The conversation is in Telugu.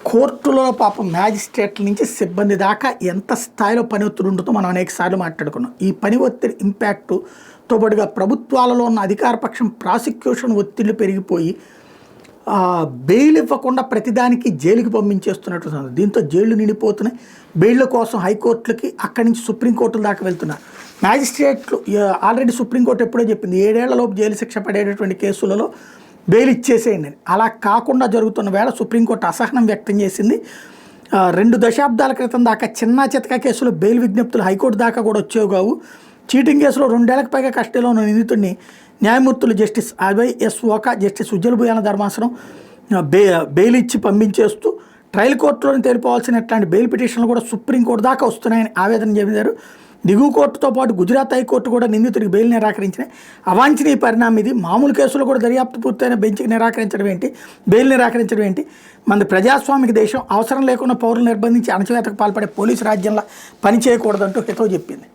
కోర్టులో పాపం మ్యాజిస్ట్రేట్ల నుంచి సిబ్బంది దాకా ఎంత స్థాయిలో పని ఒత్తిడి ఉంటుందో మనం అనేక సార్లు మాట్లాడుకున్నాం. ఈ పని ఒత్తిడి ఇంపాక్ట్తో పాటుగా ప్రభుత్వాలలో ఉన్న అధికార పక్షం ప్రాసిక్యూషన్ ఒత్తిళ్లు పెరిగిపోయి బెయిల్ ఇవ్వకుండా ప్రతిదానికి జైలుకి పంపించేస్తున్నట్టు. దీంతో జైళ్లు నిండిపోతున్నాయి. బెయిళ్ల కోసం హైకోర్టులకి అక్కడి నుంచి సుప్రీంకోర్టుల దాకా వెళ్తున్నారు. మ్యాజిస్ట్రేట్లు ఆల్రెడీ సుప్రీంకోర్టు ఎప్పుడో చెప్పింది 7 ఏళ్లలోపు జైలు శిక్ష పడేటటువంటి కేసులలో బెయిల్ ఇచ్చేసేయండి అని. అలా కాకుండా జరుగుతున్న వేళ సుప్రీంకోర్టు అసహనం వ్యక్తం చేసింది. 2 దశాబ్దాల క్రితం దాకా చిన్న చితక కేసులో బెయిల్ విజ్ఞప్తులు హైకోర్టు దాకా కూడా వచ్చేవి కావు. చీటింగ్ కేసులో 2 ఏళ్లకు పైగా కస్టడీలో ఉన్న నిందితుడిని న్యాయమూర్తులు justice Abhay S Oka, justice Ujjal Bhuyan ధర్మాసనం బెయిల్ ఇచ్చి పంపించేస్తూ ట్రయల్ కోర్టులోని తేలిపోవాల్సిన ఇట్లాంటి బెయిల్ పిటిషన్లు కూడా సుప్రీంకోర్టు దాకా వస్తున్నాయని ఆవేదన చెందారు. దిగువ కోర్టుతో పాటు గుజరాత్ హైకోర్టు కూడా నిందితుడికి బెయిల్ నిరాకరించినాయి. అవాంఛనీయ పరిణామం ఇది. మామూలు కేసులో కూడా దర్యాప్తు పూర్తయిన బెంచ్కి నిరాకరించడం ఏంటి, బెయిల్ నిరాకరించడం ఏంటి? మనది ప్రజాస్వామిక దేశం, అవసరం లేకుండా పౌరులు నిర్బంధించి అణచివేతకు పాల్పడే పోలీసు రాజ్యంలా పనిచేయకూడదంటూ హితవు చెప్పింది.